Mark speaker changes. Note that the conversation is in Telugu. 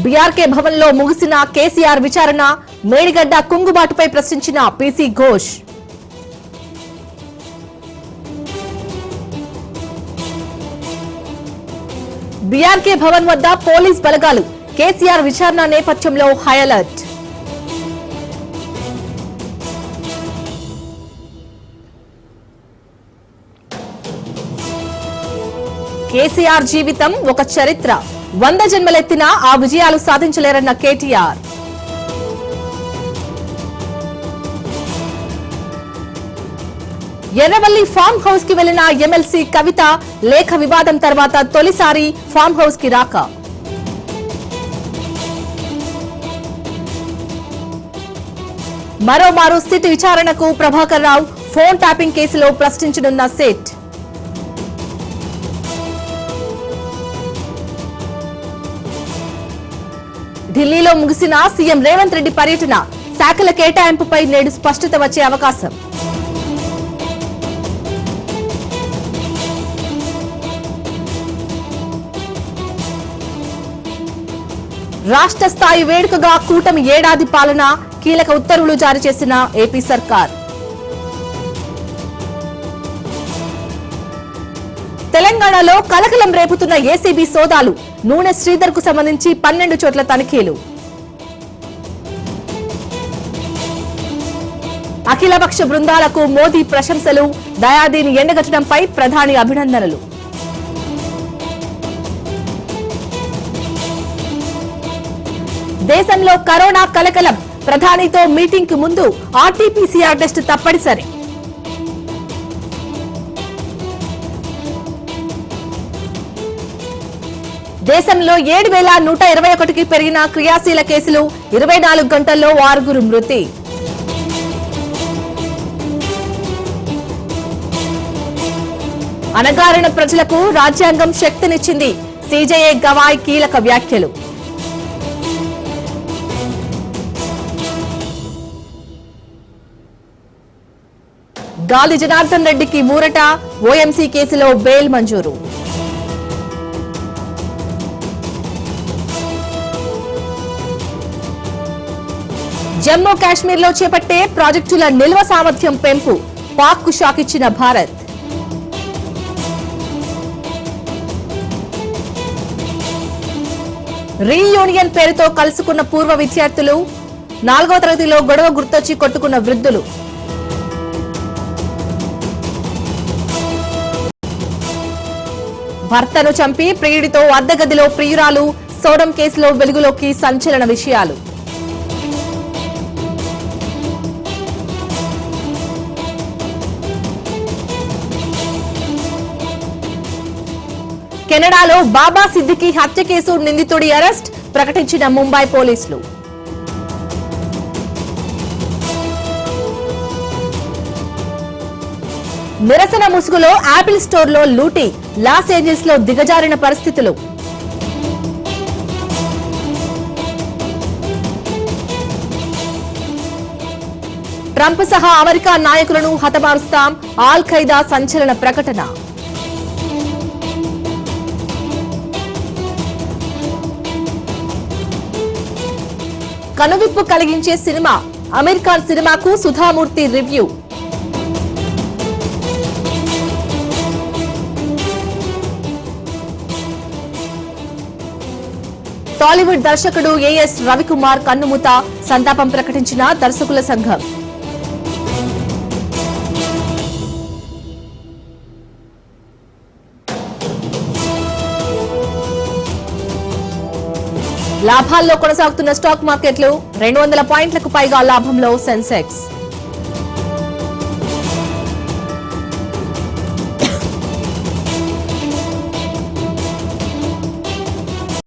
Speaker 1: బీఆర్కే భవన్లో ముగిసిన కేసీఆర్ విచారణ, మేడిగడ్డ కుంగుబాటుపై ప్రశ్నించిన పీసీ ఘోష్. బీఆర్కే భవన్ వద్ద పోలీస్ బలగాలు, కేసీఆర్ విచారణ నేపథ్యంలో హై అలర్ట్. కేసీఆర్ జీవితం ఒక చరిత్ర, 100 జన్మలెత్తినా ఆ విజయాలు సాధించలేరన్న కేటీఆర్. ఎర్రవల్లి ఫామ్ హౌస్ కి వెళ్లిన ఎమ్మెల్సీ కవిత, లేఖ వివాదం తర్వాత తొలిసారి ఫామ్ హౌస్ కి రాక. మరోమారు సిట్ విచారణకు ప్రభాకర్ రావు, ఫోన్ ట్యాపింగ్ కేసులో ప్రశ్నించనున్న సిట్. ఢిల్లీలో ముగిసిన సీఎం రేవంత్ రెడ్డి పర్యటన, శాఖల కేటాయింపుపై నేడు స్పష్టత వచ్చే అవకాశం. రాష్ట్ర స్థాయి వేడుకగా కూటమి ఏడాది పాలన, కీలక ఉత్తర్వులు జారీ చేసిన ఏపీ సర్కార్. తెలంగాణలో కలకలం రేపుతున్న ఏసీబీ సోదాలు, నూనె శ్రీధర్ కు సంబంధించి 12 చోట్ల తనిఖీలు. అఖిలపక్ష బృందాలకు మోదీ ప్రశంసలు, దయాదీని ఎండగట్టడంపై ప్రధాని అభినందనలు. దేశంలో కరోనా కలకలం, ప్రధానితో మీటింగ్ కు ముందు ఆర్టీపీసీఆర్ టెస్ట్ తప్పనిసరి. దేశంలో 7,121కి పెరిగిన క్రియాశీల కేసులు, 24 గంటల్లో 6 మృతి. అణగారిన ప్రజలకు రాజ్యాంగం శక్తినిచ్చింది, సీజేఏ గవాయ్ కీలక వ్యాఖ్యలు. గాలి జనార్దన్ రెడ్డికి ఊరట, ఓఎంసీ కేసులో బెయిల్ మంజూరు. జమ్మూ కాశ్మీర్ లో చేపట్టే ప్రాజెక్టుల నిల్వ సామర్థ్యం పెంపు, పాక్ కు షాక్ ఇచ్చిన భారత్. రీయూనియన్ పేరుతో కలుసుకున్న పూర్వ విద్యార్థులు, 4వ తరగతిలో గొడవ గుర్తొచ్చి కొట్టుకున్న వృద్ధులు. భర్తను చంపి ప్రియుడితో అద్దెగదిలో ప్రియురాలు, సోడం కేసులో వెలుగులోకి సంచలన విషయాలు. కెనడాలో బాబా సిద్దికి హత్య కేసు నిందితుడి అరెస్ట్, ప్రకటించిన ముంబై పోలీసులు. నిరసన ముసుగులో యాపిల్ స్టోర్లో లూటీ, లాస్ ఏంజల్స్ లో దిగజారిన పరిస్థితులు. ట్రంప్ సహా అమెరికా నాయకులను హతమారుస్తాం, ఆల్ ఖైదా సంచలన ప్రకటన. కనువిప్పు కలిగించే సినిమా, అమీర్ ఖాన్ సినిమాకు సుధామూర్తి రివ్యూ. టాలీవుడ్ దర్శకుడు ఏఎస్ రవికుమార్ కన్నుమూత, సంతాపం ప్రకటించిన దర్శకుల సంఘం. లాభాల్లో కొనసాగుతున్న స్టాక్ మార్కెట్లు, 200 పాయింట్లకు పైగా లాభంలో సెన్సెక్స్.